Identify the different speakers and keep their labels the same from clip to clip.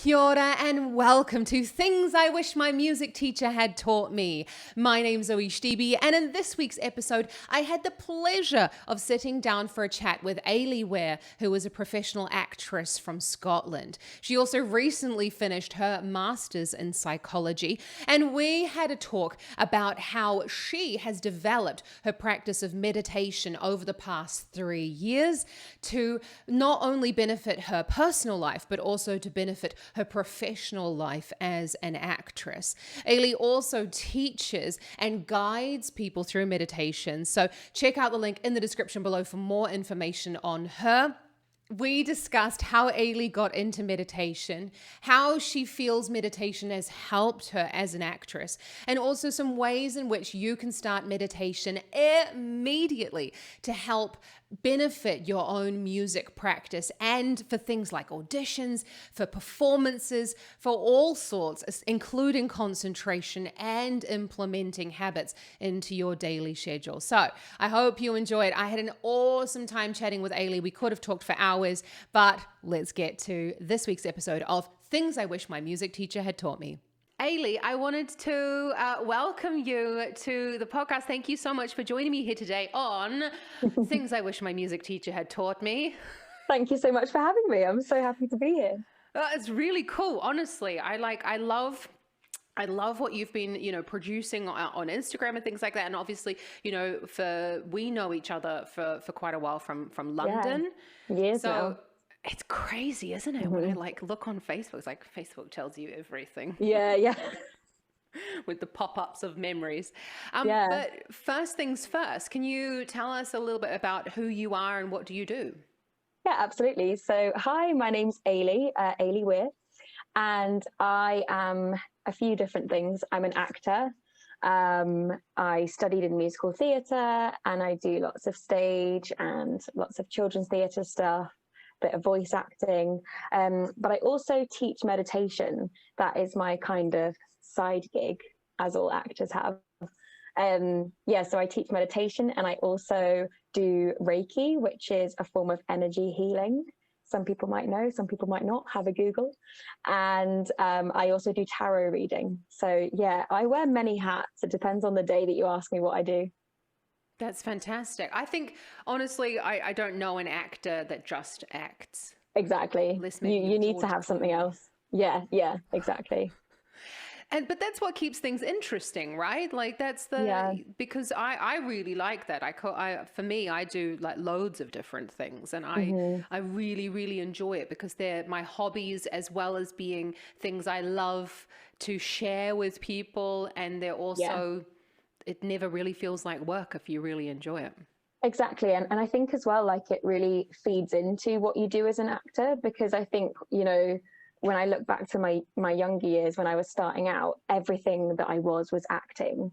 Speaker 1: Kia ora and welcome to Things I Wish My Music Teacher Had Taught Me. My name's Eilidh, and in this week's episode, I had the pleasure of sitting down for a chat with Eilidh Weir, who is a professional actress from Scotland. She also recently finished her master's in psychology, and we had a talk about how she has developed her practice of meditation over the past 3 years to not only benefit her personal life, but also to benefit her professional life as an actress. Eilidh also teaches and guides people through meditation. So check out the link in the description below for more information on her. We discussed how Eilidh got into meditation, how she feels meditation has helped her as an actress, and also some ways in which you can start meditation immediately to help benefit your own music practice and for things like auditions, for performances, for all sorts, including concentration and implementing habits into your daily schedule. So I hope you enjoyed. I had an awesome time chatting with Eilidh. We could have talked for hours, but let's get to this week's episode of Things I Wish My Music Teacher Had Taught Me. Eilidh, I wanted to welcome you to the podcast. Thank you so much for joining me here today on Things I Wish My Music Teacher Had Taught Me.
Speaker 2: Thank you so much for having me. I'm so happy to be here.
Speaker 1: It's really cool. Honestly, I love what you've been, producing on Instagram and things like that. And obviously, we know each other for quite a while from London.
Speaker 2: Yeah, years
Speaker 1: so
Speaker 2: now.
Speaker 1: It's crazy, isn't it? When I look on Facebook, it's like Facebook tells you everything.
Speaker 2: Yeah.
Speaker 1: With the pop-ups of memories.
Speaker 2: Yeah.
Speaker 1: But first things first, can you tell us a little bit about who you are and what do you do?
Speaker 2: Yeah, absolutely. So, hi, my name's Eilidh, Eilidh Weir, and I am a few different things. I'm an actor. I studied in musical theatre, and I do lots of stage and lots of children's theatre stuff, bit of voice acting. But I also teach meditation. That is my kind of side gig, as all actors have. So I teach meditation, and I also do Reiki, which is a form of energy healing. Some people might know, some people might not. Have a Google. And I also do tarot reading. So yeah, I wear many hats. It depends on the day that you ask me what I do.
Speaker 1: That's fantastic. I think, honestly, I don't know an actor that just acts.
Speaker 2: Exactly. You need to have something else. Yeah, exactly.
Speaker 1: But that's what keeps things interesting, right? Like because I really like that. For me, I do like loads of different things, and I really, really enjoy it because they're my hobbies as well as being things I love to share with people. And they're also, it never really feels like work if you really enjoy it.
Speaker 2: Exactly. And I think as well, like it really feeds into what you do as an actor, because I think, when I look back to my younger years, when I was starting out, everything that I was acting.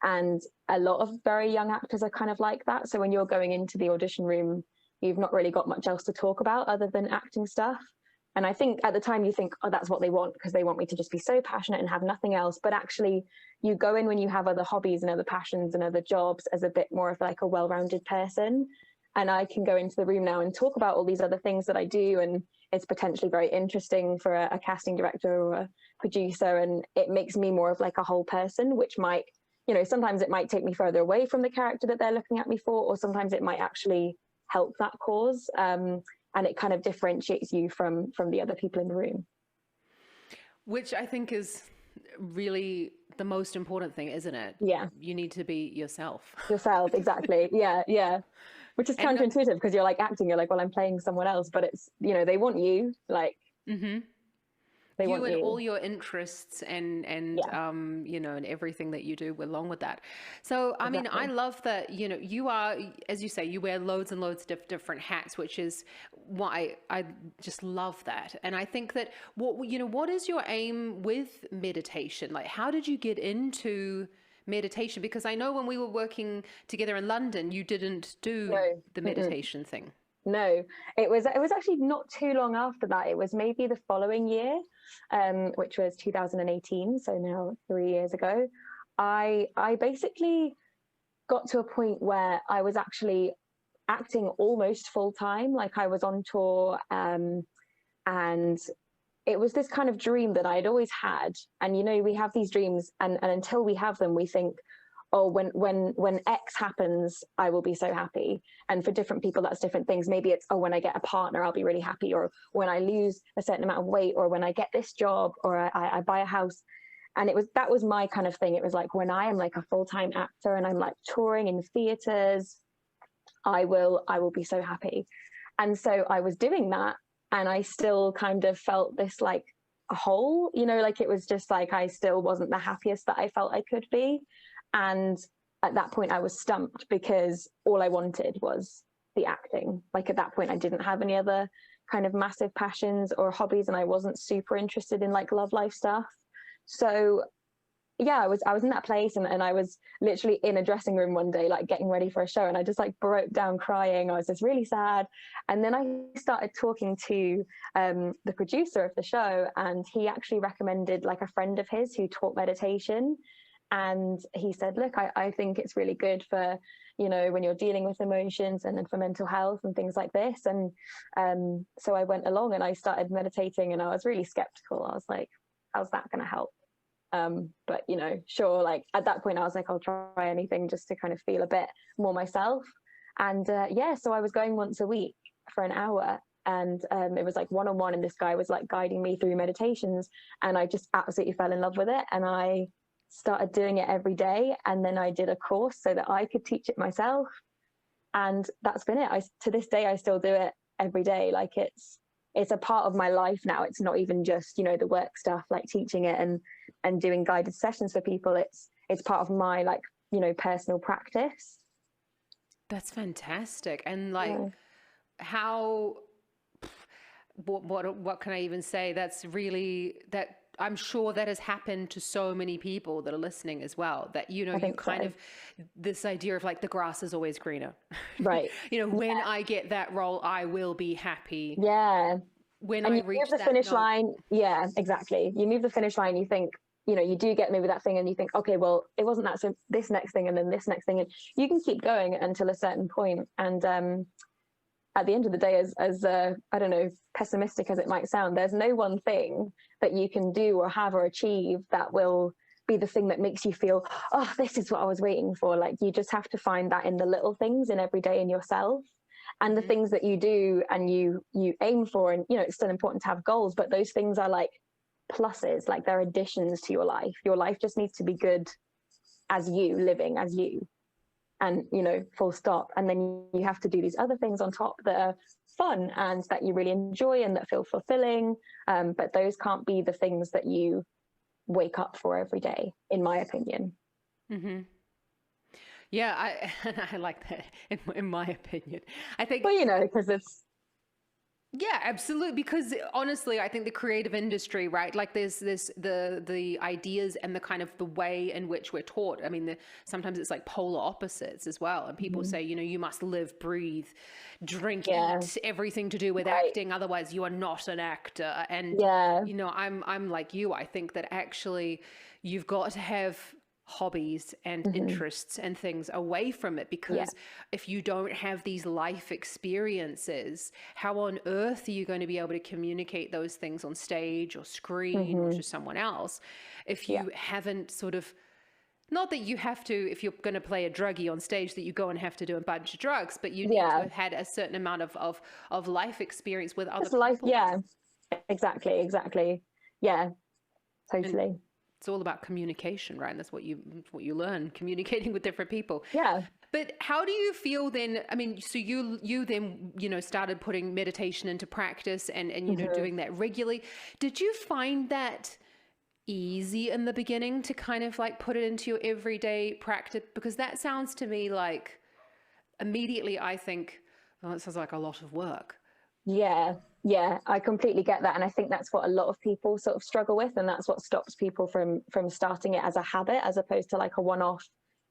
Speaker 2: And a lot of very young actors are kind of like that. So when you're going into the audition room, you've not really got much else to talk about other than acting stuff. And I think at the time you think, oh, that's what they want, because they want me to just be so passionate and have nothing else. But actually, you go in when you have other hobbies and other passions and other jobs as a bit more of like a well-rounded person. And I can go into the room now and talk about all these other things that I do. And it's potentially very interesting for a casting director or a producer. And it makes me more of like a whole person, which might, sometimes it might take me further away from the character that they're looking at me for, or sometimes it might actually help that cause. And it kind of differentiates you from the other people in the room.
Speaker 1: Which I think is really the most important thing, isn't it?
Speaker 2: Yeah.
Speaker 1: You need to be yourself.
Speaker 2: Yourself, exactly. Yeah. Which is counterintuitive, because you're like acting, you're like, well, I'm playing someone else, but it's, they want you, like,
Speaker 1: they want you and all your interests and and everything that you do along with that. So, I mean, I love that, you are, as you say, you wear loads and loads of different hats, which is why I just love that. And I think that what is your aim with meditation? Like, how did you get into meditation? Because I know when we were working together in London, you didn't do the meditation thing.
Speaker 2: No, it was actually not too long after that. It was maybe the following year, which was 2018. So now 3 years ago, I basically got to a point where I was actually acting almost full time. Like I was on tour, and it was this kind of dream that I had always had. And, you know, we have these dreams, and until we have them, we think, oh, when X happens, I will be so happy. And for different people, that's different things. Maybe it's, oh, when I get a partner, I'll be really happy, or when I lose a certain amount of weight, or when I get this job, or I buy a house. And that was my kind of thing. It was like, when I am like a full-time actor and I'm like touring in theaters, I will be so happy. And so I was doing that, and I still kind of felt this like a hole, you know, like it was just like I still wasn't the happiest that I felt I could be. And at that point I was stumped, because all I wanted was the acting. Like at that point I didn't have any other kind of massive passions or hobbies, and I wasn't super interested in like love life stuff. So yeah, I was in that place, and I was literally in a dressing room one day, like getting ready for a show, and I just like broke down crying. I was just really sad. And then I started talking to the producer of the show, and he actually recommended like a friend of his who taught meditation. And he said, look, I think it's really good for, you know, when you're dealing with emotions, and then for mental health and things like this. And so I went along and I started meditating, and I was really skeptical. I was like, how's that going to help? But, you know, sure, like at that point I was like, I'll try anything just to kind of feel a bit more myself. And yeah, so I was going once a week for an hour, and it was like one-on-one, and this guy was like guiding me through meditations, and I just absolutely fell in love with it. And I started doing it every day, and then I did a course so that I could teach it myself, and that's been it. To this day I still do it every day. Like it's a part of my life now. It's not even just, you know, the work stuff, like teaching it and doing guided sessions for people. It's part of my, like, you know, personal practice.
Speaker 1: That's fantastic. And like, how, what can I even say? That's really, that I'm sure that has happened to so many people that are listening as well, that, you know, you kind of, this idea of like the grass is always greener,
Speaker 2: right?
Speaker 1: You know, when I get that role, I will be happy.
Speaker 2: Yeah.
Speaker 1: When
Speaker 2: and
Speaker 1: I
Speaker 2: you
Speaker 1: reach
Speaker 2: move the finish line. Yeah, exactly. You move the finish line, you think, you know, you do get maybe that thing, and you think, okay, well, it wasn't that, so this next thing, and then this next thing, and you can keep going until a certain point. And at the end of the day, as I don't know, pessimistic as it might sound, there's no one thing that you can do or have or achieve that will be the thing that makes you feel, oh, this is what I was waiting for. Like, you just have to find that in the little things in every day in yourself, and the things that you do and you aim for. And, you know, it's still important to have goals, but those things are like pluses, like they're additions to your life. Your life just needs to be good as you, living as you, and, you know, full stop. And then you have to do these other things on top that are fun and that you really enjoy and that feel fulfilling. But those can't be the things that you wake up for every day, in my opinion.
Speaker 1: Mm-hmm. Yeah, I like that, in my opinion. I think,
Speaker 2: well, you know, because it's,
Speaker 1: yeah, absolutely. Because honestly, I think the creative industry, right? Like there's this, the ideas and the kind of the way in which we're taught. I mean, sometimes it's like polar opposites as well. And people say, you know, you must live, breathe, drink, eat, everything to do with acting. Otherwise you are not an actor. And, you know, I'm like you. I think that actually you've got to have hobbies and interests and things away from it, because if you don't have these life experiences, how on earth are you going to be able to communicate those things on stage or screen or to someone else if you haven't sort of, not that you have to, if you're going to play a druggie on stage, that you go and have to do a bunch of drugs, but you need to have had a certain amount of life experience with other people.
Speaker 2: Exactly. Yeah, totally.
Speaker 1: And it's all about communication, right? And that's what you learn, communicating with different people.
Speaker 2: Yeah.
Speaker 1: But how do you feel then? I mean, so you then, you know, started putting meditation into practice and you know, doing that regularly. Did you find that easy in the beginning to kind of like put it into your everyday practice? Because that sounds to me like, immediately I think, oh, it sounds like a lot of work.
Speaker 2: Yeah, I completely get that. And I think that's what a lot of people sort of struggle with. And that's what stops people from starting it as a habit, as opposed to like a one-off,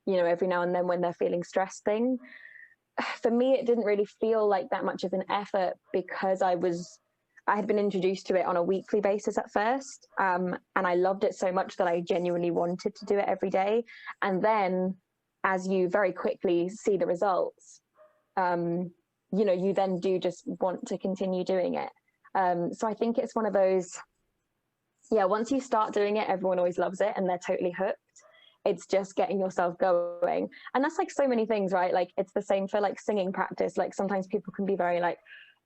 Speaker 2: you know, every now and then when they're feeling stressed thing. For me, it didn't really feel like that much of an effort, because I had been introduced to it on a weekly basis at first. And I loved it so much that I genuinely wanted to do it every day. And then as you very quickly see the results, you know, you then do just want to continue doing it. So I think it's one of those, Yeah, once you start doing it, everyone always loves it and they're totally hooked. It's just getting yourself going. And that's like so many things, right? Like it's the same for like singing practice. Like sometimes people can be very like,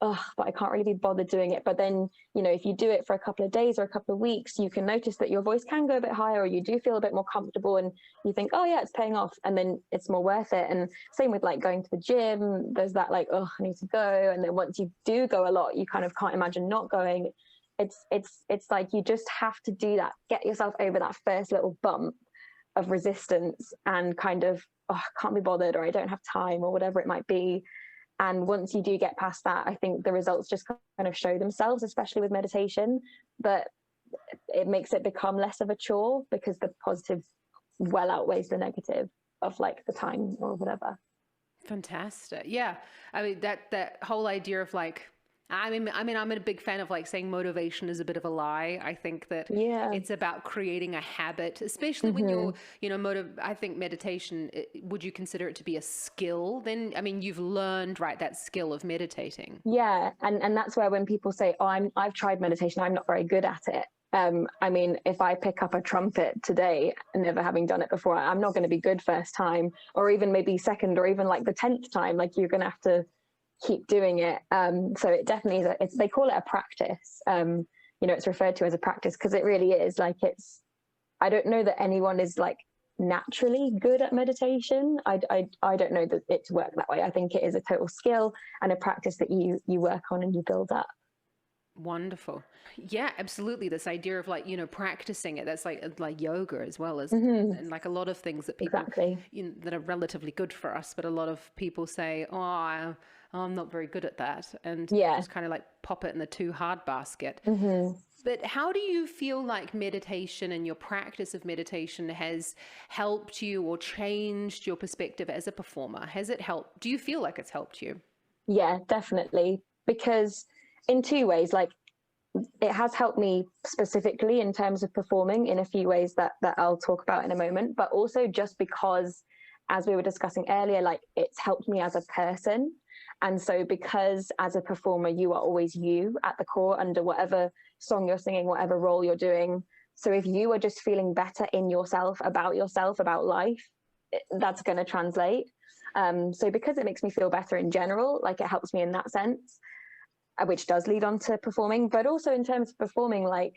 Speaker 2: oh, but I can't really be bothered doing it. But then, you know, if you do it for a couple of days or a couple of weeks, you can notice that your voice can go a bit higher, or you do feel a bit more comfortable, and you think, oh yeah, it's paying off, and then it's more worth it. And same with like going to the gym. There's that like, oh, I need to go. And then once you do go a lot, you kind of can't imagine not going. It's like you just have to do that, get yourself over that first little bump of resistance and kind of, oh, I can't be bothered, or I don't have time, or whatever it might be. And once you do get past that, I think the results just kind of show themselves, especially with meditation. But it makes it become less of a chore because the positive well outweighs the negative of like the time or whatever.
Speaker 1: Fantastic. Yeah. I mean, that whole idea of like, I'm a big fan of like saying motivation is a bit of a lie. I think that it's about creating a habit, especially when you're, you know, I think meditation, would you consider it to be a skill? Then, I mean, you've learned, right, that skill of meditating.
Speaker 2: Yeah. And that's where when people say, oh, I've tried meditation, I'm not very good at it. I mean, if I pick up a trumpet today, never having done it before, I'm not going to be good first time, or even maybe second, or even like the 10th time. Like you're going to have to keep doing it. So it definitely is. They call it a practice. You know, it's referred to as a practice because it really is. Like I don't know that anyone is like naturally good at meditation. I don't know that it's worked that way. I think it is a total skill and a practice that you work on and you build up.
Speaker 1: Wonderful. Yeah, absolutely. This idea of like, you know, practicing it, that's like yoga as well as, and like a lot of things that people, you know, that are relatively good for us, but a lot of people say, oh, I'm not very good at that. And just kind of like pop it in the too hard basket. But how do you feel like meditation and your practice of meditation has helped you or changed your perspective as a performer? Has it helped? Do you feel like it's helped you?
Speaker 2: Yeah, definitely. Because in two ways, like it has helped me specifically in terms of performing in a few ways that I'll talk about in a moment, but also just because, as we were discussing earlier, like it's helped me as a person. And so because as a performer, you are always you at the core under whatever song you're singing, whatever role you're doing. So if you are just feeling better in yourself, about life, that's going to translate. So because it makes me feel better in general, like it helps me in that sense, which does lead on to performing, but also in terms of performing, like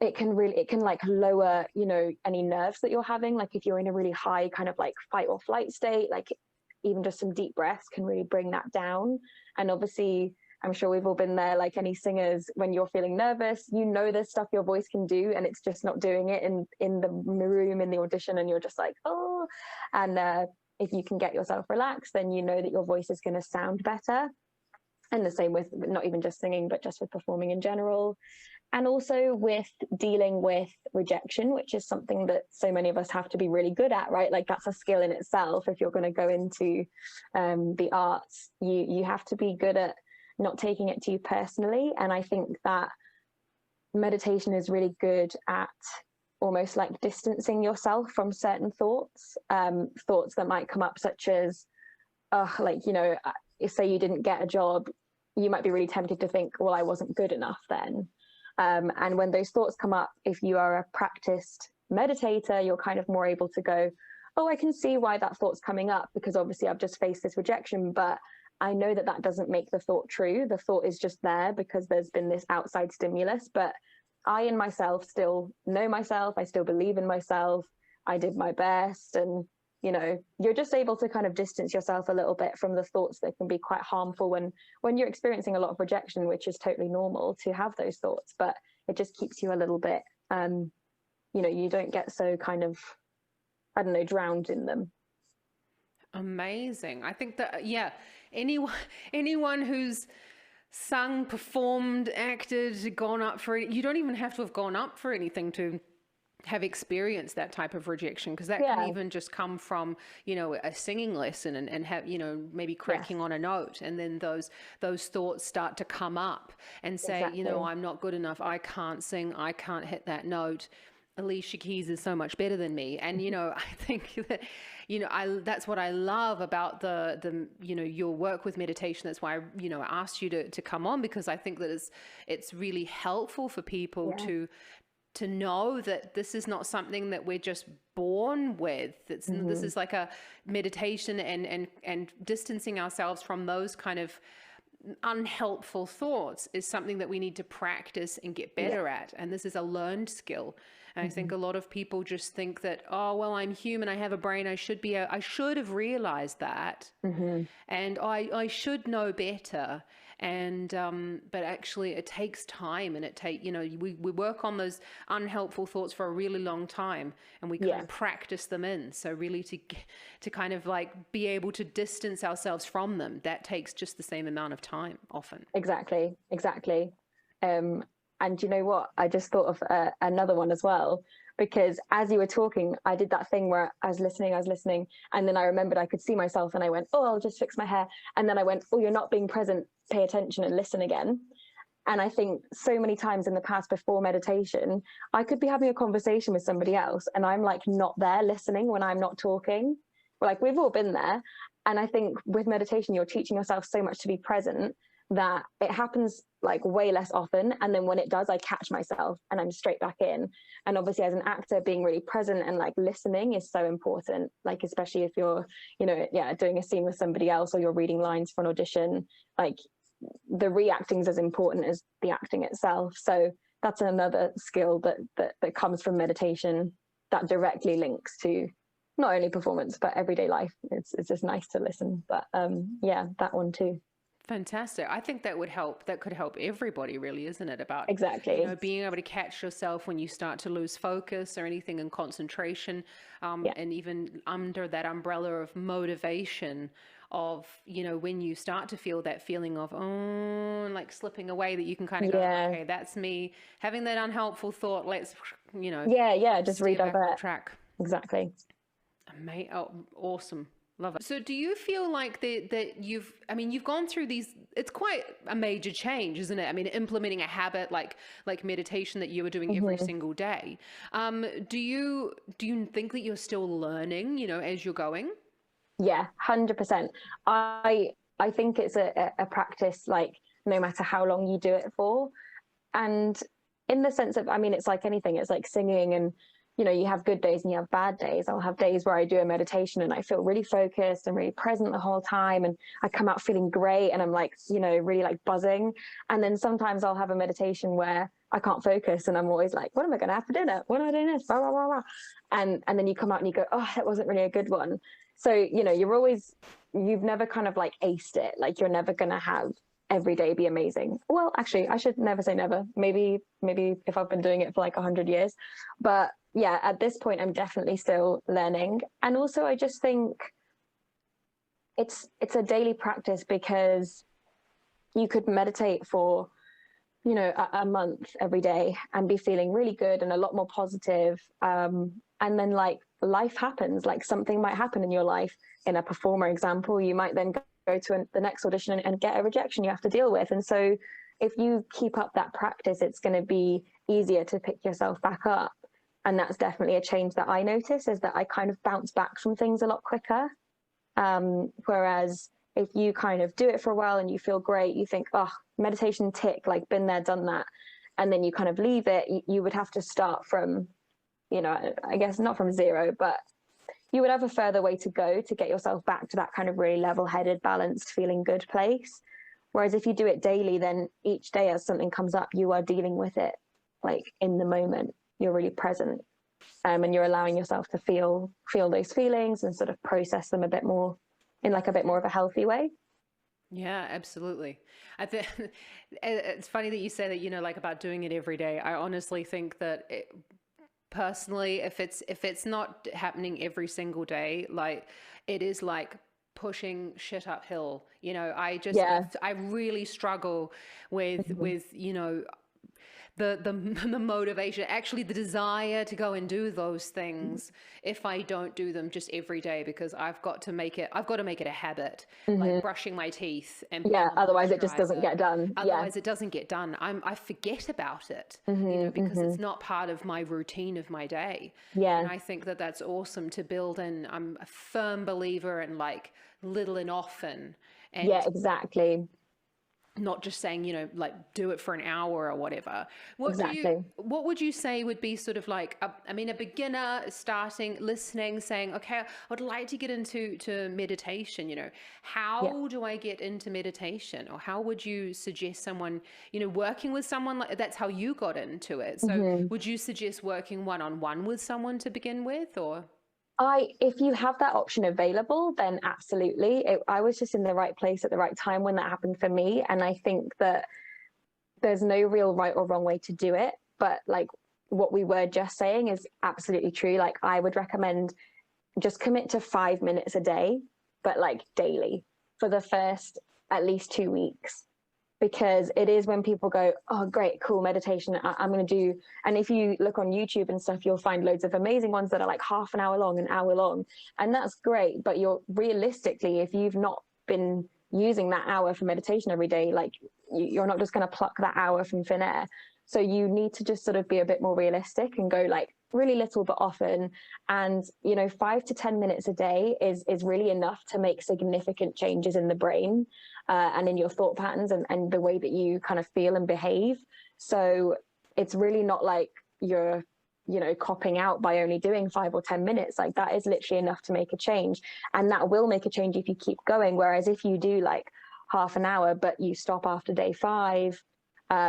Speaker 2: it can like lower, you know, any nerves that you're having. Like if you're in a really high kind of like fight or flight state, like even just some deep breaths can really bring that down. And obviously, I'm sure we've all been there, like any singers, when you're feeling nervous, you know, there's stuff your voice can do and it's just not doing it in the room, in the audition, and you're just like, oh. And if you can get yourself relaxed, then you know that your voice is going to sound better. And the same with not even just singing, but just with performing in general. And also with dealing with rejection, which is something that so many of us have to be really good at, right? Like that's a skill in itself. If you're going to go into the arts, you have to be good at not taking it too personally. And I think that meditation is really good at almost like distancing yourself from certain thoughts, thoughts that might come up, such as, oh, like, you know, say you didn't get a job, you might be really tempted to think, well, I wasn't good enough then. And when those thoughts come up, if you are a practiced meditator, you're kind of more able to go, oh, I can see why that thought's coming up, because obviously I've just faced this rejection, but I know that that doesn't make the thought true. The thought is just there because there's been this outside stimulus, but I in myself still know myself. I still believe in myself. I did my best. And, you know, you're just able to kind of distance yourself a little bit from the thoughts that can be quite harmful when you're experiencing a lot of rejection, which is totally normal to have those thoughts, but it just keeps you a little bit, you know, you don't get so kind of, I don't know, drowned in them.
Speaker 1: Amazing. I think that, yeah, anyone who's sung, performed, acted, gone up for it, you don't even have to have gone up for anything to have experienced that type of rejection, because that can even just come from, you know, a singing lesson and have, you know, maybe cracking on a note, and then those thoughts start to come up and say, you know, I'm not good enough, I can't sing, I can't hit that note. Alicia Keys is so much better than me. And, you know, I think that, you know, that's what I love about the, you know, your work with meditation. That's why I, you know, I asked you to come on, because I think that it's really helpful for people to to know that this is not something that we're just born with. This is like a meditation and distancing ourselves from those kind of unhelpful thoughts is something that we need to practice and get better at. And this is a learned skill. And I think a lot of people just think that, oh, well, I'm human, I have a brain, I should have realized that. And I should know better. And but actually it takes time, and we work on those unhelpful thoughts for a really long time, and we kind of practice them in. So really to kind of like be able to distance ourselves from them, that takes just the same amount of time often.
Speaker 2: Exactly. And you know what? I just thought of another one as well, because as you were talking, I did that thing where I was listening, and then I remembered I could see myself, and I went, oh, I'll just fix my hair. And then I went, oh, you're not being present, pay attention and listen again. And I think so many times in the past before meditation, I could be having a conversation with somebody else, and I'm like not there listening when I'm not talking. Like, we've all been there. And I think with meditation, you're teaching yourself so much to be present that it happens like way less often. And then when it does, I catch myself and I'm straight back in. And obviously as an actor, being really present and like listening is so important, like especially if you're, doing a scene with somebody else, or you're reading lines for an audition, like the reacting is as important as the acting itself. So that's another skill that comes from meditation that directly links to not only performance but everyday life. It's just nice to listen. But that one too.
Speaker 1: Fantastic. I think that would help. That could help everybody, really, isn't it? About
Speaker 2: exactly,
Speaker 1: being able to catch yourself when you start to lose focus or anything in concentration, and even under that umbrella of motivation of, when you start to feel that feeling of, like slipping away, that you can kind of go, okay, that's me having that unhelpful thought. Let's,
Speaker 2: just redirect
Speaker 1: track.
Speaker 2: Exactly.
Speaker 1: Awesome. Love it. So do you feel like that you've gone through these, it's quite a major change, isn't it? I mean, implementing a habit like meditation that you were doing every single day. Do you think that you're still learning, as you're going?
Speaker 2: Yeah, 100%. I think it's a practice, like no matter how long you do it for. And in the sense of, it's like anything, it's like singing, and you have good days and you have bad days. I'll have days where I do a meditation and I feel really focused and really present the whole time, and I come out feeling great and I'm like, really like buzzing. And then sometimes I'll have a meditation where I can't focus and I'm always like, what am I going to have for dinner? What am I doing this? Blah, blah, blah, blah. And then you come out and you go, oh, that wasn't really a good one. So, you've never kind of like aced it. Like, you're never going to have every day be amazing. Well, actually, I should never say never. Maybe if I've been doing it for like 100 years, but yeah, at this point, I'm definitely still learning. And also, I just think it's a daily practice, because you could meditate for, a month every day and be feeling really good and a lot more positive. And then like life happens, like something might happen in your life. In a performer example, you might then go to the next audition and get a rejection you have to deal with. And so if you keep up that practice, it's going to be easier to pick yourself back up. And that's definitely a change that I notice, is that I kind of bounce back from things a lot quicker. Whereas if you kind of do it for a while and you feel great, you think, oh, meditation tick, like been there, done that. And then you kind of leave it, you would have to start from, I guess not from zero, but you would have a further way to go to get yourself back to that kind of really level-headed, balanced, feeling good place. Whereas if you do it daily, then each day as something comes up, you are dealing with it like in the moment. You're really present, and you're allowing yourself to feel those feelings and sort of process them a bit more in like a bit more of a healthy way.
Speaker 1: Yeah, absolutely. I think it's funny that you say that, like about doing it every day. I honestly think that personally, if it's not happening every single day, like it is like pushing shit uphill. I really struggle with the motivation, actually the desire to go and do those things if I don't do them just every day, because I've got to make it a habit, like brushing my teeth and
Speaker 2: otherwise it just doesn't get done.
Speaker 1: It doesn't get done. I forget about it, because it's not part of my routine of my day. And I think that that's awesome to build in. I'm a firm believer in like little and often. And
Speaker 2: exactly.
Speaker 1: not just saying, you know, like do it for an hour or whatever.
Speaker 2: Exactly.
Speaker 1: What would you say would be sort of like, a beginner starting, listening, saying, okay, I would like to get into meditation, you know,
Speaker 2: Yeah.
Speaker 1: how do I get into meditation? Or how would you suggest someone, you know, working with someone like that's how you got into it. So would you suggest working one-on-one with someone to begin with, or?
Speaker 2: If you have that option available, then absolutely. I was just in the right place at the right time when that happened for me. And I think that there's no real right or wrong way to do it. But like what we were just saying is absolutely true. Like I would recommend just commit to 5 minutes a day, but like daily for the first at least 2 weeks. Because it is when people go, oh, great, cool, meditation, I'm going to do. And if you look on YouTube and stuff, you'll find loads of amazing ones that are like half an hour long, an hour long. And that's great. But you're realistically, if you've not been using that hour for meditation every day, like you're not just going to pluck that hour from thin air. So you need to just sort of be a bit more realistic and go like really little but often. And, you know, 5 to 10 minutes a day is really enough to make significant changes in the brain and in your thought patterns and the way that you kind of feel and behave. So it's really not like you're, you know, copping out by only doing 5 or 10 minutes. Like that is literally enough to make a change. And that will make a change if you keep going. Whereas if you do like half an hour, but you stop after day 5,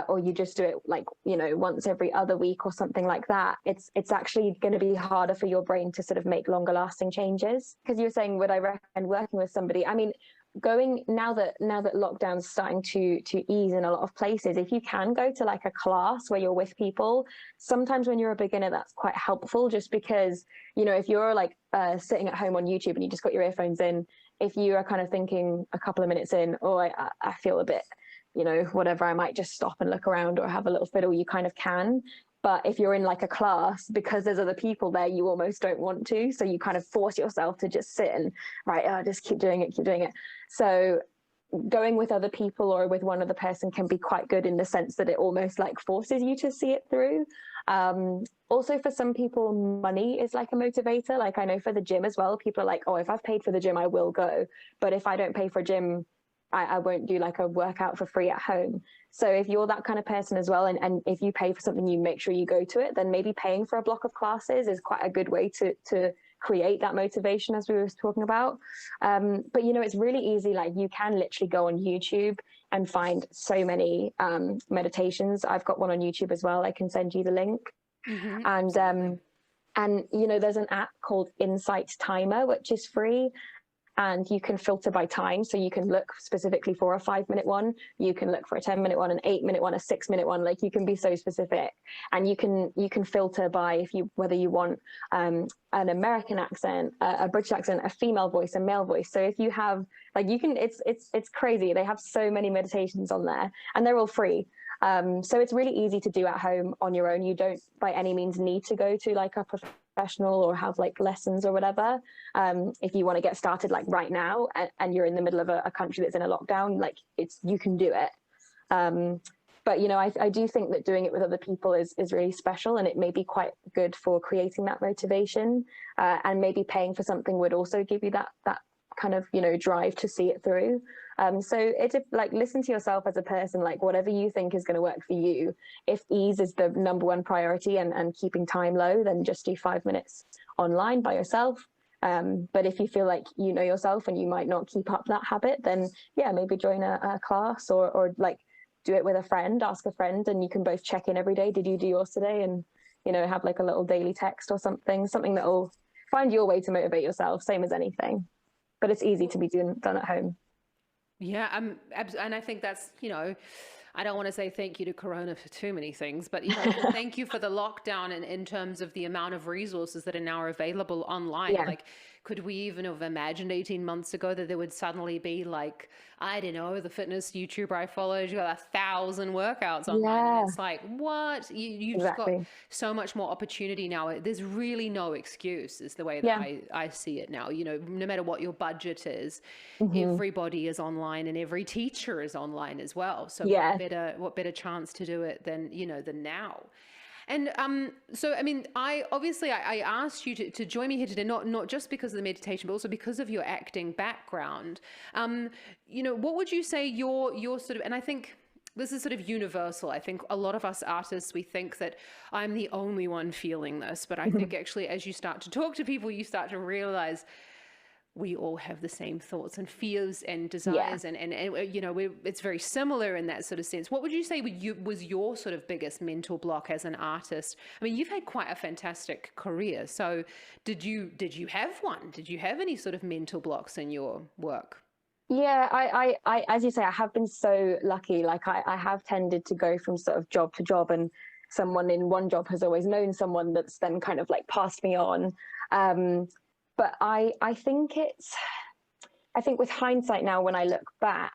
Speaker 2: or you just do it like, you know, once every other week or something like that, it's actually going to be harder for your brain to sort of make longer lasting changes. Because you're saying, would I recommend working with somebody? I mean, going now that lockdown's starting to ease in a lot of places, if you can go to like a class where you're with people, sometimes when you're a beginner, that's quite helpful, just because, you know, if you're like sitting at home on YouTube and you just got your earphones in, if you are kind of thinking a couple of minutes in, oh, I feel a bit, you know, whatever, I might just stop and look around or have a little fiddle, you kind of can. But if you're in like a class, because there's other people there, you almost don't want to. So you kind of force yourself to just sit and, right, just keep doing it, keep doing it. So going with other people or with one other person can be quite good in the sense that it almost like forces you to see it through. Also for some people, money is like a motivator. Like I know for the gym as well, people are like, oh, if I've paid for the gym, I will go. But if I don't pay for a gym, I won't do like a workout for free at home. So if you're that kind of person as well, and if you pay for something, you make sure you go to it, then maybe paying for a block of classes is quite a good way to create that motivation, as we were talking about. But, you know, it's really easy. Like you can literally go on YouTube and find so many meditations. I've got one on YouTube as well. I can send you the link.
Speaker 1: Mm-hmm.
Speaker 2: And, you know, there's an app called Insight Timer, which is free. And you can filter by time. So you can look specifically for a 5-minute one. You can look for a 10-minute one, an 8-minute one, a 6-minute one. Like you can be so specific, and you can filter by whether you want an American accent, a British accent, a female voice, a male voice. So if you have like, you can, it's crazy. They have so many meditations on there, and they're all free. So it's really easy to do at home on your own. You don't by any means need to go to like a professional or have like lessons or whatever. If you want to get started like right now and you're in the middle of a country that's in a lockdown, like you can do it. But, you know, I do think that doing it with other people is really special, and it may be quite good for creating that motivation, and maybe paying for something would also give you that kind of, you know, drive to see it through. So it's like, listen to yourself as a person, like whatever you think is going to work for you. If ease is the number one priority and keeping time low, then just do 5 minutes online by yourself. But if you feel like you know yourself and you might not keep up that habit, then yeah, maybe join a class or like do it with a friend, ask a friend, and you can both check in every day. Did you do yours today? And, you know, have like a little daily text or something that will find your way to motivate yourself, same as anything. But it's easy to be done at home.
Speaker 1: Yeah, and I think that's, you know, I don't want to say thank you to Corona for too many things, but, you know, thank you for the lockdown in terms of the amount of resources that are now available online.
Speaker 2: Yeah.
Speaker 1: Like, could we even have imagined 18 months ago that there would suddenly be like, I don't know, the fitness YouTuber I followed, you got 1,000 workouts online.
Speaker 2: Yeah.
Speaker 1: And it's like, what? You've
Speaker 2: Exactly.
Speaker 1: got so much more opportunity now. There's really no excuse, is the way that I see it now. You know, no matter what your budget is, everybody is online and every teacher is online as well. So what better chance to do it than now? And so, I mean, I asked you to join me here today, not just because of the meditation, but also because of your acting background. What would you say your sort of, and I think this is sort of universal. I think a lot of us artists, we think that I'm the only one feeling this, but I think actually as you start to talk to people, you start to realize we all have the same thoughts and fears and desires, and it's very similar in that sort of sense. What would you say was your sort of biggest mental block as an artist? I mean, you've had quite a fantastic career. So did you have one? Did you have any sort of mental blocks in your work?
Speaker 2: Yeah, I as you say, I have been so lucky. Like I have tended to go from sort of job to job, and someone in one job has always known someone that's then kind of like passed me on. But I think with hindsight now, when I look back,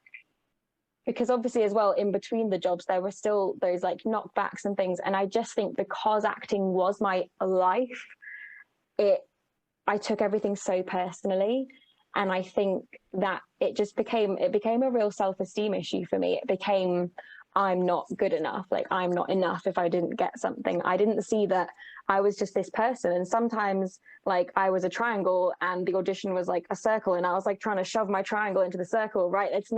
Speaker 2: because obviously as well, in between the jobs, there were still those like knockbacks and things. And I just think because acting was my life, I took everything so personally. And I think that it became a real self-esteem issue for me. It became, I'm not good enough. Like, I'm not enough if I didn't get something. I didn't see that I was just this person. And sometimes, like, I was a triangle and the audition was like a circle, and I was like trying to shove my triangle into the circle, right? There's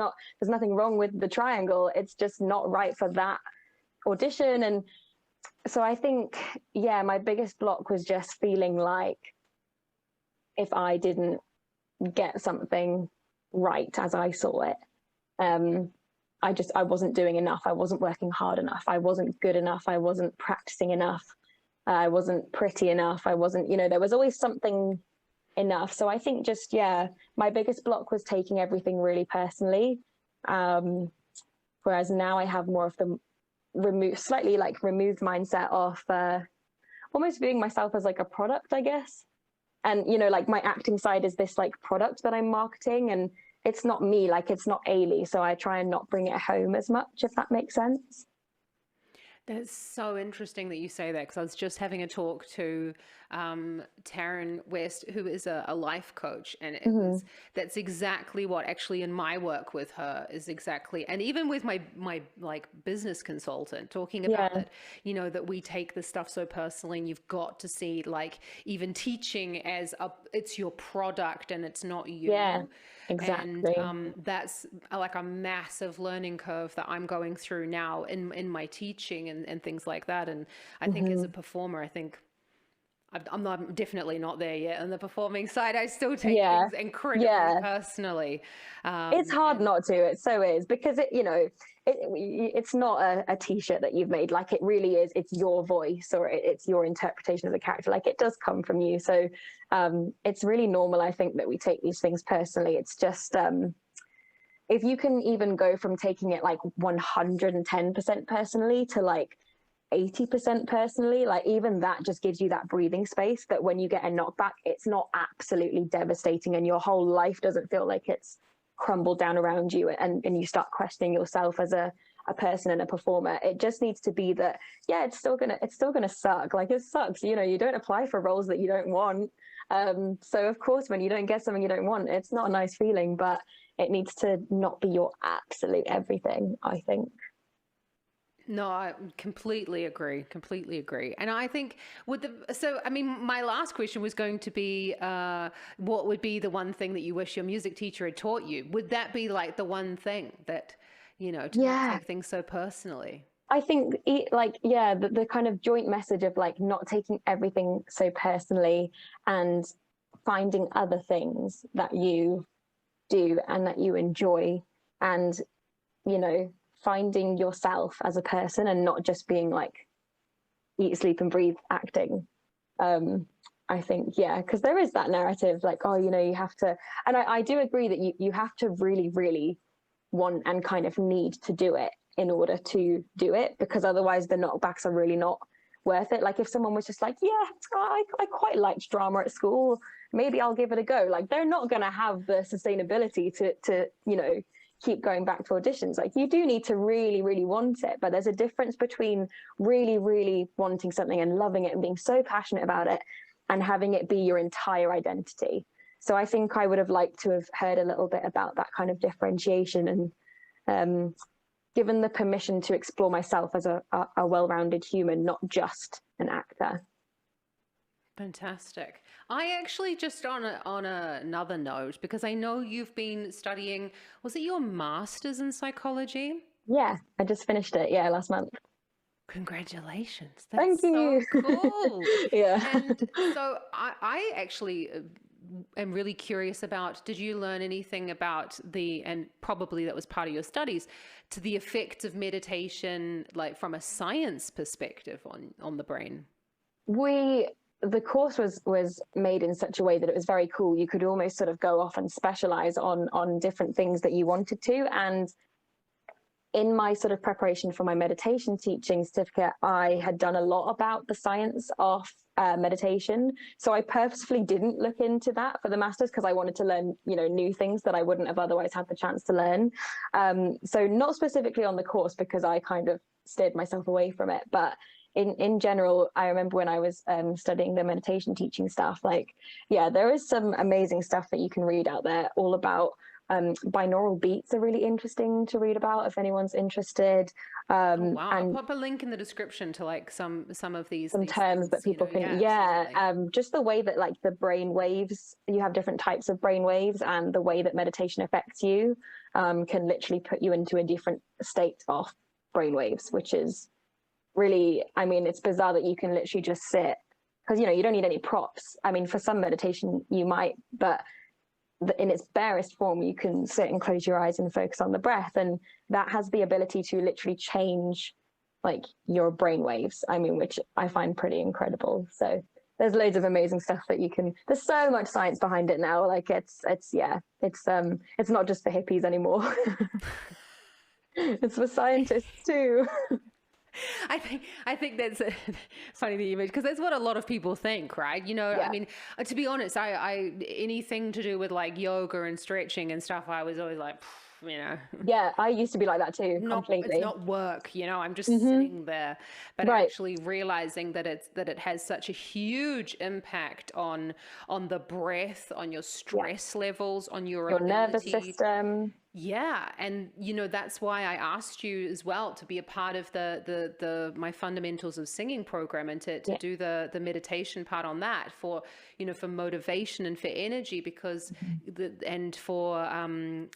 Speaker 2: nothing wrong with the triangle. It's just not right for that audition. And so I think, yeah, my biggest block was just feeling like if I didn't get something right as I saw it, I wasn't doing enough. I wasn't working hard enough. I wasn't good enough. I wasn't practicing enough. I wasn't pretty enough. I wasn't, there was always something enough. So I think just, yeah, my biggest block was taking everything really personally. Whereas now I have more of the slightly like removed mindset of almost viewing myself as like a product, I guess. And, like my acting side is this like product that I'm marketing, and it's not me, like it's not Eilidh. So I try and not bring it home as much, if that makes sense.
Speaker 1: That's so interesting that you say that, because I was just having a talk to Taryn West, who is a life coach, and that's exactly what actually in my work with her is exactly, and even with my like business consultant, talking about that, that we take this stuff so personally, and you've got to see like even teaching as it's your product and it's not you.
Speaker 2: Yeah, exactly.
Speaker 1: And that's like a massive learning curve that I'm going through now in my teaching and things like that. And I think as a performer, I think I'm definitely not there yet on the performing side. I still take things incredibly personally.
Speaker 2: It's hard not to. It so is, because it's not a t-shirt that you've made. Like, it really is. It's your voice, or it's your interpretation of the character. Like, it does come from you. So it's really normal, I think, that we take these things personally. It's just if you can even go from taking it like 110% personally to like 80% personally, like even that just gives you that breathing space, that when you get a knockback, it's not absolutely devastating and your whole life doesn't feel like it's crumbled down around you, and you start questioning yourself as a person and a performer. It just needs to be that, yeah, it's still gonna suck. Like, it sucks, you don't apply for roles that you don't want. So of course, when you don't get something you don't want, it's not a nice feeling, but it needs to not be your absolute everything, I think.
Speaker 1: No, I completely agree. Completely agree. And I think my last question was going to be, what would be the one thing that you wish your music teacher had taught you? Would that be like the one thing that, to not take things so personally?
Speaker 2: I think the kind of joint message of like not taking everything so personally, and finding other things that you do and that you enjoy, and, finding yourself as a person and not just being like eat, sleep and breathe acting. I think, because there is that narrative like, oh, you have to, and I do agree that you have to really, really want and kind of need to do it in order to do it, because otherwise the knockbacks are really not worth it. Like, if someone was just like, I quite liked drama at school, maybe I'll give it a go, like, they're not going to have the sustainability to keep going back to auditions. Like, you do need to really, really want it, but there's a difference between really, really wanting something and loving it and being so passionate about it, and having it be your entire identity. So I think I would have liked to have heard a little bit about that kind of differentiation, and given the permission to explore myself as a well-rounded human, not just an actor.
Speaker 1: Fantastic. I actually just on another note, because I know you've been studying, was it your master's in psychology?
Speaker 2: Yeah, I just finished it. Yeah, last month.
Speaker 1: Congratulations.
Speaker 2: Thank
Speaker 1: That's
Speaker 2: you.
Speaker 1: so cool.
Speaker 2: Yeah.
Speaker 1: And so I actually am really curious about, did you learn anything about and probably that was part of your studies, to the effects of meditation, like from a science perspective on the brain?
Speaker 2: The course was made in such a way that it was very cool. You could almost sort of go off and specialize on different things that you wanted to. And in my sort of preparation for my meditation teaching certificate, I had done a lot about the science of meditation. So I purposefully didn't look into that for the master's because I wanted to learn, new things that I wouldn't have otherwise had the chance to learn. So not specifically on the course because I kind of steered myself away from it, but in general, I remember when I was studying the meditation teaching stuff, there is some amazing stuff that you can read out there all about. Binaural beats are really interesting to read about if anyone's interested.
Speaker 1: Wow. And I'll pop a link in the description to some of these
Speaker 2: terms
Speaker 1: things,
Speaker 2: that people can, just the way that the brain waves, you have different types of brain waves, and the way that meditation affects you can literally put you into a different state of brain waves, which is really, it's bizarre that you can literally just sit, because you don't need any props. For some meditation you might, but in its barest form you can sit and close your eyes and focus on the breath, and that has the ability to literally change your brain waves, which I find pretty incredible. So there's loads of amazing stuff that there's so much science behind it now. It's not just for hippies anymore. It's for scientists too.
Speaker 1: I think that's funny that you mentioned, because that's what a lot of people think, right? To be honest, I anything to do with yoga and stretching and stuff, I was always like,
Speaker 2: Yeah, I used to be like that too, completely.
Speaker 1: It's not work, I'm just sitting there. But
Speaker 2: Right.
Speaker 1: actually realizing that it has such a huge impact on the breath, on your stress levels, on your
Speaker 2: nervous system.
Speaker 1: Yeah. And, that's why I asked you as well to be a part of my Fundamentals of Singing program, and to do the meditation part on that for motivation and for energy, because and for,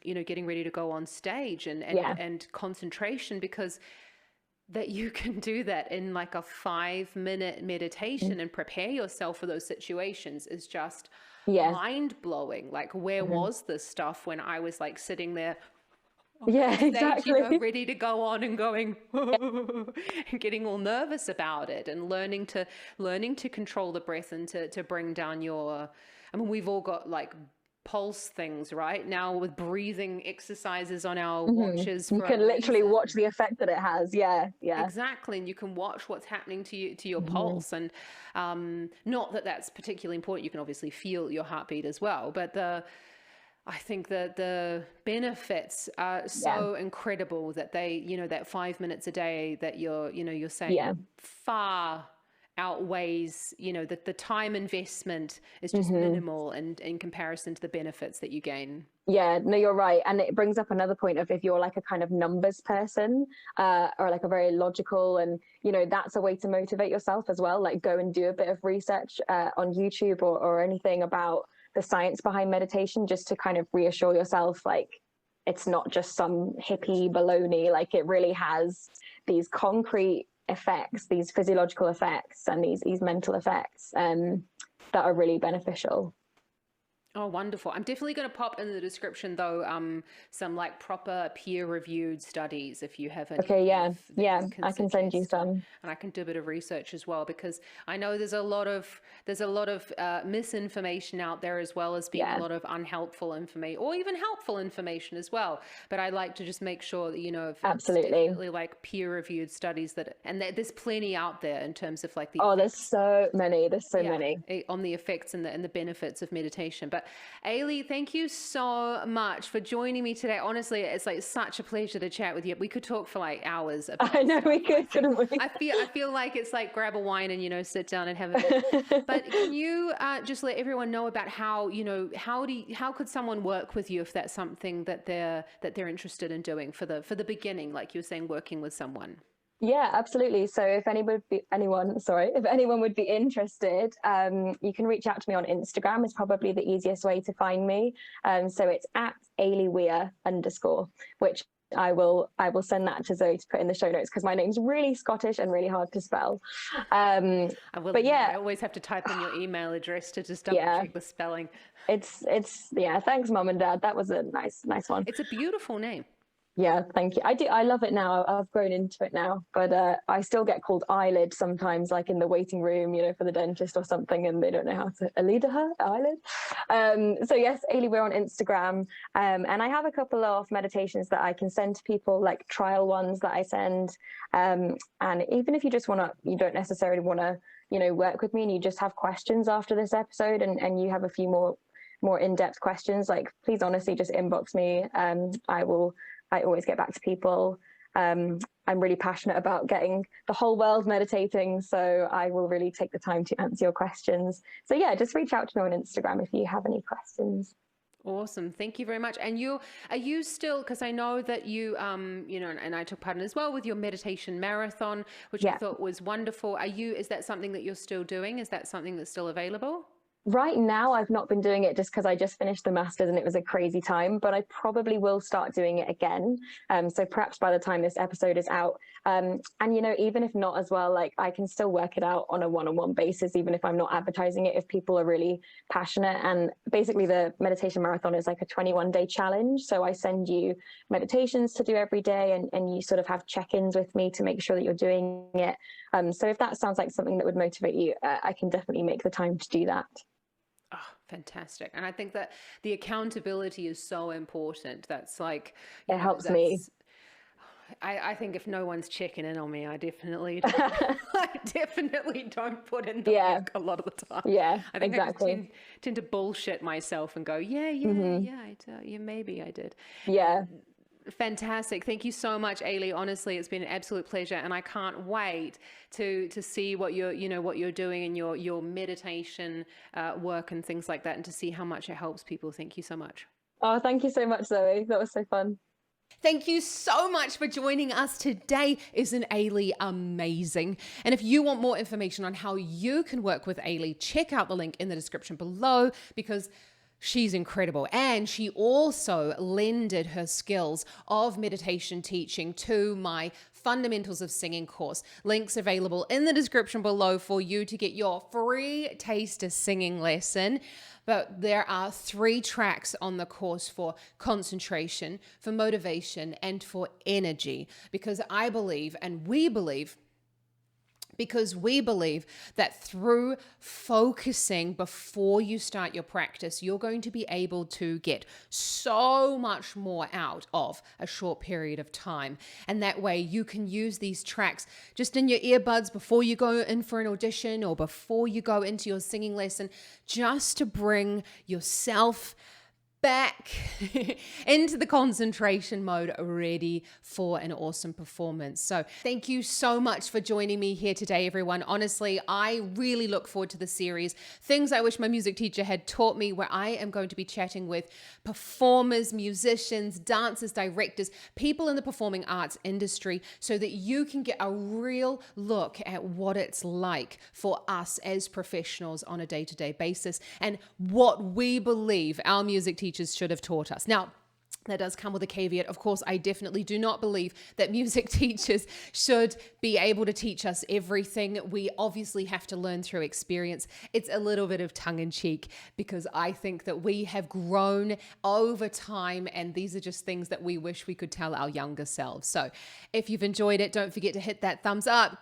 Speaker 1: getting ready to go on stage and concentration, because that you can do that in a 5-minute meditation and prepare yourself for those situations is just mind-blowing. Where was this stuff when I was sitting there stage,
Speaker 2: exactly,
Speaker 1: ready to go on and going and getting all nervous about it, and learning to control the breath and to bring down your, we've all got pulse things right now with breathing exercises on our watches.
Speaker 2: You can literally watch the effect that it has. Yeah
Speaker 1: Exactly. And you can watch what's happening to your pulse, and not that that's particularly important. You can obviously feel your heartbeat as well, but I think that the benefits are so incredible that they, that 5 minutes a day that you're saying far outweighs, that the time investment is just minimal, and in comparison to the benefits that you gain.
Speaker 2: Yeah, no, you're right. And it brings up another point of, if you're a kind of numbers person, or a very logical, and that's a way to motivate yourself as well. Go and do a bit of research on YouTube or anything about the science behind meditation, just to kind of reassure yourself it's not just some hippie baloney. It really has these concrete effects, these physiological effects, and these mental effects that are really beneficial.
Speaker 1: Oh, wonderful. I'm definitely going to pop in the description, though, some proper peer-reviewed studies if you have any.
Speaker 2: Okay, I can send you some.
Speaker 1: And I can do a bit of research as well, because I know there's a lot of misinformation out there, as well as being a lot of unhelpful information, or even helpful information as well. But I like to just make sure that,
Speaker 2: absolutely,
Speaker 1: definitely peer-reviewed studies there's plenty out there in terms of there's so many.
Speaker 2: There's so many
Speaker 1: on the effects and the benefits of meditation. But But Eilidh, thank you so much for joining me today. Honestly, it's like such a pleasure to chat with you. We could talk for like hours about
Speaker 2: I know
Speaker 1: stuff.
Speaker 2: we could, couldn't we?
Speaker 1: I feel like it's like grab a wine and, sit down and have a bit. But can you just let everyone know about how, how could someone work with you if that's something that they're interested in doing for the beginning, like you were saying, working with someone?
Speaker 2: Yeah, absolutely. So if anyone would be interested, you can reach out to me on Instagram. Is probably the easiest way to find me. So it's at Weir _, which I will send that to Zoe to put in the show notes because my name's really Scottish and really hard to spell.
Speaker 1: I will.
Speaker 2: But yeah,
Speaker 1: I always have to type in your email address to just double check the spelling.
Speaker 2: It's yeah. Thanks, Mom and Dad. That was a nice one.
Speaker 1: It's a beautiful name.
Speaker 2: Yeah, thank you. I love it now. I've grown into it now, but I still get called Eilidh sometimes, like in the waiting room, for the dentist or something, and they don't know how to Eilidh. So yes, Eilidh, we're on Instagram, and I have a couple of meditations that I can send to people, like trial ones that I send. And even if you don't necessarily want to, work with me, and you just have questions after this episode, and you have a few more in-depth questions, like please honestly just inbox me. I always get back to people. I'm really passionate about getting the whole world meditating, so I will really take the time to answer your questions. So yeah, just reach out to me on Instagram if you have any questions.
Speaker 1: Awesome. Thank you very much. And are you still, because I know that you, and I took part in as well with your meditation marathon, which I thought was wonderful. Is that something that you're still doing? Is that something that's still available?
Speaker 2: Right now, I've not been doing it just because I just finished the Masters and it was a crazy time, but I probably will start doing it again. So perhaps by the time this episode is out, and even if not as well, like I can still work it out on a one-on-one basis, even if I'm not advertising it, if people are really passionate. And basically the meditation marathon is like a 21-day challenge. So I send you meditations to do every day, and you sort of have check-ins with me to make sure that you're doing it. So if that sounds like something that would motivate you, I can definitely make the time to do that.
Speaker 1: Oh, fantastic. And I think that the accountability is so important. That's like,
Speaker 2: it helps me.
Speaker 1: I think if no one's checking in on me, I definitely don't put in the work a lot of the time.
Speaker 2: Yeah,
Speaker 1: I think
Speaker 2: exactly.
Speaker 1: I just tend to bullshit myself and go, maybe I did.
Speaker 2: Yeah.
Speaker 1: Fantastic. Thank you so much, Eilidh. Honestly, it's been an absolute pleasure, and I can't wait to see what you're doing in your meditation work and things like that, and to see how much it helps people. Thank you so much.
Speaker 2: Oh, thank you so much, Zoe. That was so fun.
Speaker 1: Thank you so much for joining us today. Isn't Eilidh amazing? And if you want more information on how you can work with Eilidh, check out the link in the description below, because she's incredible. And she also lended her skills of meditation teaching to my Fundamentals of Singing course. Links available in the description below for you to get your free taster singing lesson. But there are 3 tracks on the course for concentration, for motivation, and for energy, because I believe, and we believe, that through focusing before you start your practice, you're going to be able to get so much more out of a short period of time. And that way you can use these tracks just in your earbuds before you go in for an audition or before you go into your singing lesson, just to bring yourself back into the concentration mode, ready for an awesome performance. So thank you so much for joining me here today, everyone. Honestly, I really look forward to the series, Things I Wish My Music Teacher Had Taught Me, where I am going to be chatting with performers, musicians, dancers, directors, people in the performing arts industry, so that you can get a real look at what it's like for us as professionals on a day-to-day basis, and what we believe our music teachers should have taught us. Now, that does come with a caveat. Of course, I definitely do not believe that music teachers should be able to teach us everything. We obviously have to learn through experience. It's a little bit of tongue in cheek, because I think that we have grown over time, and these are just things that we wish we could tell our younger selves. So if you've enjoyed it, don't forget to hit that thumbs up.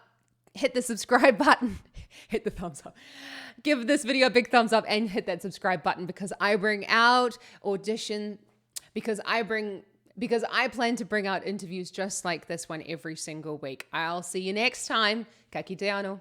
Speaker 1: Hit the subscribe button, hit the thumbs up, give this video a big thumbs up, and hit that subscribe button, because I bring out because I plan to bring out interviews just like this one every single week. I'll see you next time. Ka kite anō.